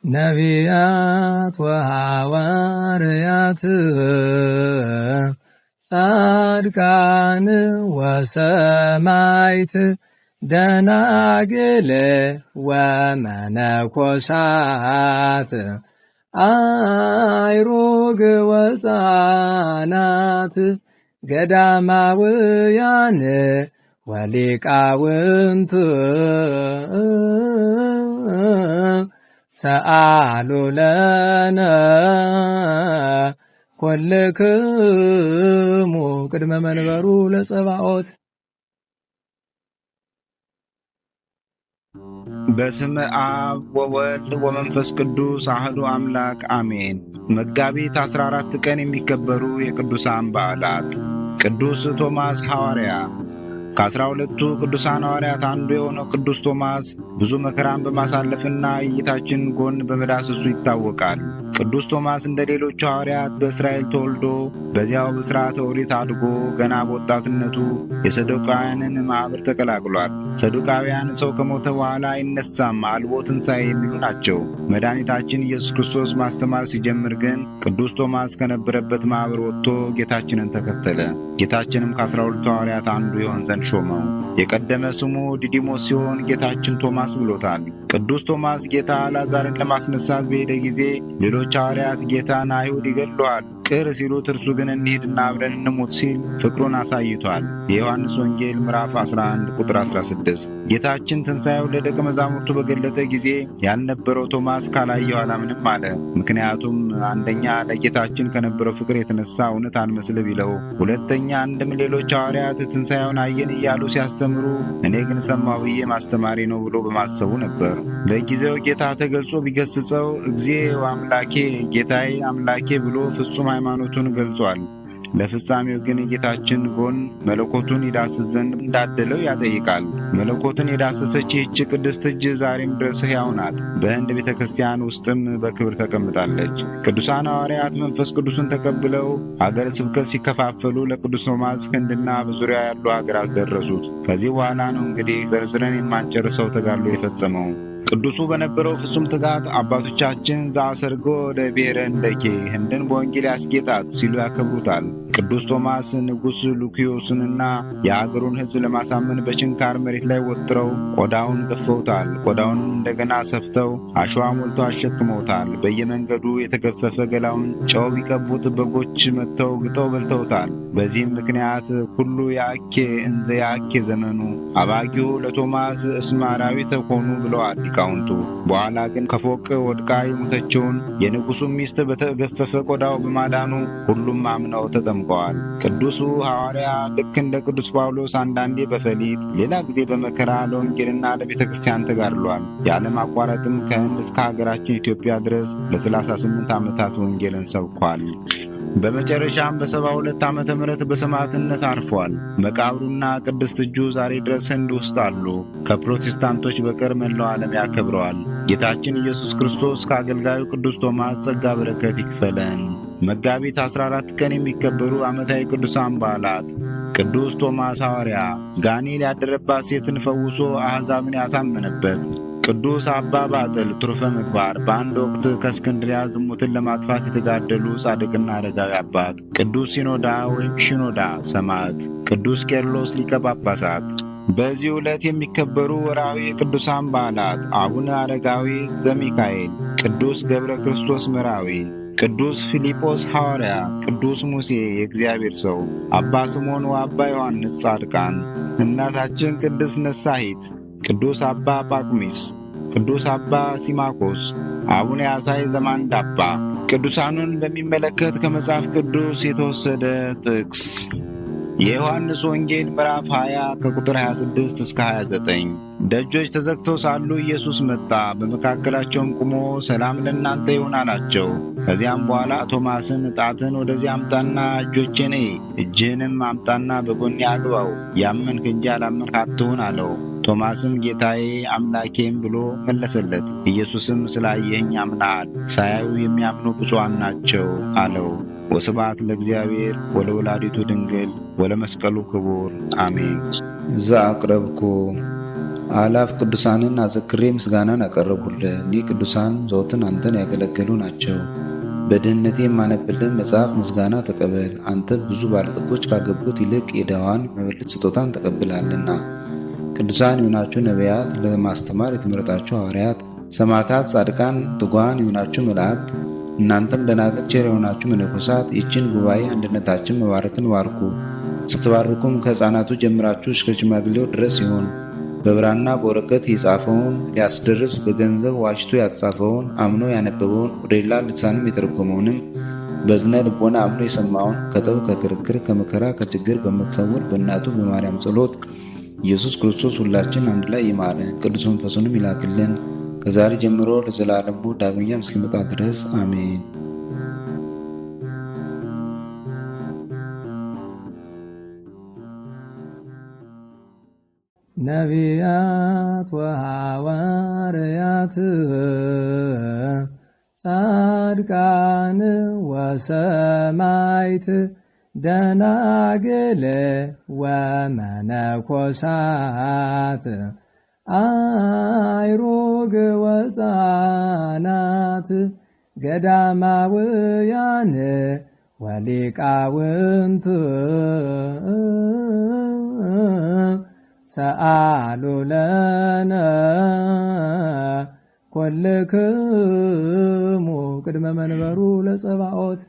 ነቢያት ወሐዋርያት ጻድቃን ወሰማዕት ደናግል ወመነኮሳት አይሩግ ወሕፃናት ገዳማውያን ወሊቃውንት ሰአሉ ለነ ኩልክሙ ቅድመ መንበሩ ለጸባኦት። በስመ አብ ወወልድ ወመንፈስ ቅዱስ አህዱ አምላክ አሜን። መጋቢት 14 ቀን የሚከበሩ የቅዱሳን በዓላት፦ ቅዱስ ቶማስ ሐዋርያ። ከ12ቱ ቅዱሳን ሐዋርያት አንዱ የሆነው ቅዱስ ቶማስ ብዙ መከራን በማሳለፍና የጌታችን ጎን በመዳሰሱ ይታወቃል። ቅዱስ ቶማስ እንደ ሌሎቹ ሐዋርያት በእስራኤል ተወልዶ በዚያው በሥርዓተ ኦሪት አድጎ ገና በወጣትነቱ የሰዱቃውያንን ማኅበር ተቀላቅሏል። ሰዱቃውያን ሰው ከሞተ በኋላ አይነሳም፣ አልቦ ትንሣኤ የሚሉ ናቸው። መድኃኒታችን ኢየሱስ ክርስቶስ ማስተማር ሲጀምር ግን ቅዱስ ቶማስ ከነበረበት ማኅበር ወጥቶ ጌታችንን ተከተለ። ጌታችንም ከ12ቱ ሐዋርያት አንዱ ይሆን ዘንድ ሾመው። የቀደመ ስሙ ዲዲሞስ ሲሆን ጌታችን ቶማስ ብሎታል። ቅዱስ ቶማስ ጌታ ላዛርን ለማስነሳት በሄደ ጊዜ ሌሎች ሐዋርያት ጌታን አይሁድ ይገድሉሃል ቅር ሲሉት እርሱ ግን እንሂድና አብረን እንሙት ሲል ፍቅሩን አሳይቷል። የዮሐንስ ወንጌል ምዕራፍ 11 ቁጥር 16። ጌታችን ትንሣኤውን ለደቀ መዛሙርቱ በገለጠ ጊዜ ያልነበረው ቶማስ ካላየው አላምንም አለ። ምክንያቱም አንደኛ ለጌታችን ከነበረው ፍቅር የተነሳ እውነት አልመስል ቢለው፣ ሁለተኛ አንድም ሌሎች ሐዋርያት ትንሣኤውን አየን እያሉ ሲያስተምሩ እኔ ግን ሰማሁ ብዬ ማስተማሪ ነው ብሎ በማሰቡ ነበር። ለጊዜው ጌታ ተገልጾ ቢገስጸው እግዚኦ አምላኬ ጌታዬ አምላኬ ብሎ ፍጹም ሃይማኖቱን ገልጿል። ለፍጻሜው ግን የጌታችን ጎን መለኮቱን ይዳስስ ዘንድ እንዳደለው ያጠይቃል። መለኮትን የዳሰሰች ይህች ቅድስት እጅ ዛሬም ድረስ ሕያው ናት። በህንድ ቤተ ክርስቲያን ውስጥም በክብር ተቀምጣለች። ቅዱሳን ሐዋርያት መንፈስ ቅዱስን ተቀብለው አገረ ስብከት ሲከፋፈሉ ለቅዱስ ቶማስ ህንድና በዙሪያ ያሉ አገራት ደረሱት። ከዚህ በኋላ ነው እንግዲህ ዘርዝረን የማንጨርሰው ተጋድሎ የፈጸመው። ቅዱሱ በነበረው ፍጹም ትጋት አባቶቻችን ዘአሰርጎ ለብሔረ ህንደኬ ህንድን በወንጌል ያስጌጣት ሲሉ ያከብሩታል። ቅዱስ ቶማስ ንጉሥ ሉኪዮስንና የአገሩን ሕዝብ ለማሳመን በችንካር መሬት ላይ ወጥረው ቆዳውን ገፈውታል። ቆዳውን እንደገና ሰፍተው አሸዋ ሞልተው አሸክመውታል። በየመንገዱ የተገፈፈ ገላውን ጨው ቢቀቡት በጎች መጥተው ግጠው በልተውታል። በዚህም ምክንያት ሁሉ የአኬ እንዘ የአኬ ዘመኑ አባጊሁ ለቶማስ እስመ አራዊተ ኮኑ ብለዋል ሊቃውንቱ። በኋላ ግን ከፎቅ ወድቃ የሞተችውን የንጉሡን ሚስት በተገፈፈ ቆዳው በማዳኑ ሁሉም አምነው ተጠምቀዋል። ቅዱሱ ሐዋርያ ልክ እንደ ቅዱስ ጳውሎስ አንዳንዴ በፈሊጥ ሌላ ጊዜ በመከራ ለወንጌልና ለቤተ ክርስቲያን ተጋድሏል። ያለማቋረጥም ከህንድ እስከ ሀገራችን ኢትዮጵያ ድረስ ለ38 ዓመታት ወንጌልን ሰብኳል። በመጨረሻም በ72 ዓመተ ምህረት በሰማዕትነት አርፏል። መቃብሩና ቅድስት እጁ ዛሬ ድረስ ህንድ ውስጥ አሉ። ከፕሮቴስታንቶች በቀር መላው ዓለም ያከብረዋል። ጌታችን ኢየሱስ ክርስቶስ ከአገልጋዩ ቅዱስ ቶማስ ጸጋ በረከት ይክፈለን። መጋቢት 14 ቀን የሚከበሩ ዓመታዊ ቅዱሳን በዓላት፦ ቅዱስ ቶማስ ሐዋርያ ጋኔል ያደረባት ሴትን ፈውሶ አሕዛብን ያሳመነበት። ቅዱስ አባ ባጥል ትሩፈ ምግባር በአንድ ወቅት ከእስክንድርያ ዝሙትን ለማጥፋት የተጋደሉ ጻድቅና አረጋዊ አባት። ቅዱስ ሲኖዳ ወይም ሽኖዳ ሰማዕት። ቅዱስ ቄርሎስ ሊቀ ጳጳሳት። በዚህ ዕለት የሚከበሩ ወርኃዊ የቅዱሳን በዓላት፦ አቡነ አረጋዊ ዘሚካኤል፣ ቅዱስ ገብረ ክርስቶስ ምራዊ፣ ቅዱስ ፊልጶስ ሐዋርያ፣ ቅዱስ ሙሴ የእግዚአብሔር ሰው፣ አባ ስምዖን ወአባ ዮሐንስ ጻድቃን፣ እናታችን ቅድስት ነሳሂት፣ ቅዱስ አባ ጳኩሚስ፣ ቅዱስ አባ ሲማኮስ፣ አቡነ ያሳይ ዘማንዳባ። ቅዱሳኑን በሚመለከት ከመጽሐፍ ቅዱስ የተወሰደ ጥቅስ የዮሐንስ ወንጌል ምዕራፍ 20 ከቁጥር 26 እስከ 29። ደጆች ተዘግተው ሳሉ ኢየሱስ መጣ፣ በመካከላቸውም ቆሞ ሰላም ለእናንተ ይሁን አላቸው። ከዚያም በኋላ ቶማስን ጣትን ወደዚህ አምጣና እጆቼን እይ፣ እጅህንም አምጣና በጎኔ አግባው፣ ያመንክ እንጂ ያላመንክ አትሁን አለው። ቶማስም ጌታዬ አምላኬም ብሎ መለሰለት። ኢየሱስም ስላየኸኝ አምነሃል፣ ሳያዩ የሚያምኑ ብፁዓን ናቸው አለው። ወስብሐት ለእግዚአብሔር ወለወላዲቱ ድንግል ወለመስቀሉ ክቡር አሜን። ዘአቅረብኩ አላፍ ቅዱሳንን አዘክሬ ምስጋናን አቀረቡልህ። እኒህ ቅዱሳን ዘወትር አንተን ያገለገሉ ናቸው። በድህነቴ የማነብልን መጽሐፍ ምስጋና ተቀበል። አንተ ብዙ ባለጠጎች ካገቡት ይልቅ የድሃዋን መበለት ስጦታን ተቀብላልና። ቅዱሳን የሆናችሁ ነቢያት፣ ለማስተማር የተመረጣችሁ ሐዋርያት፣ ሰማዕታት፣ ጻድቃን፣ ትጉሃን የሆናችሁ መላእክት፣ እናንተም ደናግል ቸር የሆናችሁ መነኮሳት ይችን ጉባኤ አንድነታችን መባረክን ባርኩ። ስትባርኩም ከሕፃናቱ ጀምራችሁ እስከ ሽማግሌው ድረስ ይሁን። በብራና በወረቀት የጻፈውን ሊያስደርስ በገንዘብ ዋጅቶ ያጻፈውን አምኖ ያነበበውን ወደ ሌላ ልሳንም የተረጎመውንም በዝነ ልቦና አምኖ የሰማውን ከጠብ ከክርክር ከመከራ ከችግር በምትሰውር በእናቱ በማርያም ጸሎት ኢየሱስ ክርስቶስ ሁላችን አንድ ላይ ይማረን፣ ቅዱስ መንፈሱንም ይላክልን ከዛሬ ጀምሮ ለዘላለሙ ዳግመኛም እስኪመጣ ድረስ አሜን። ነቢያት ወሐዋርያት ጻድቃን ወሰማይት ደናግል ወመነኮሳት አይሩግ ወሕፃናት ገዳማውያን ወሊቃውንት ሰአሉ ለነ ኩልክሙ ቅድመ መንበሩ ለጸባኦት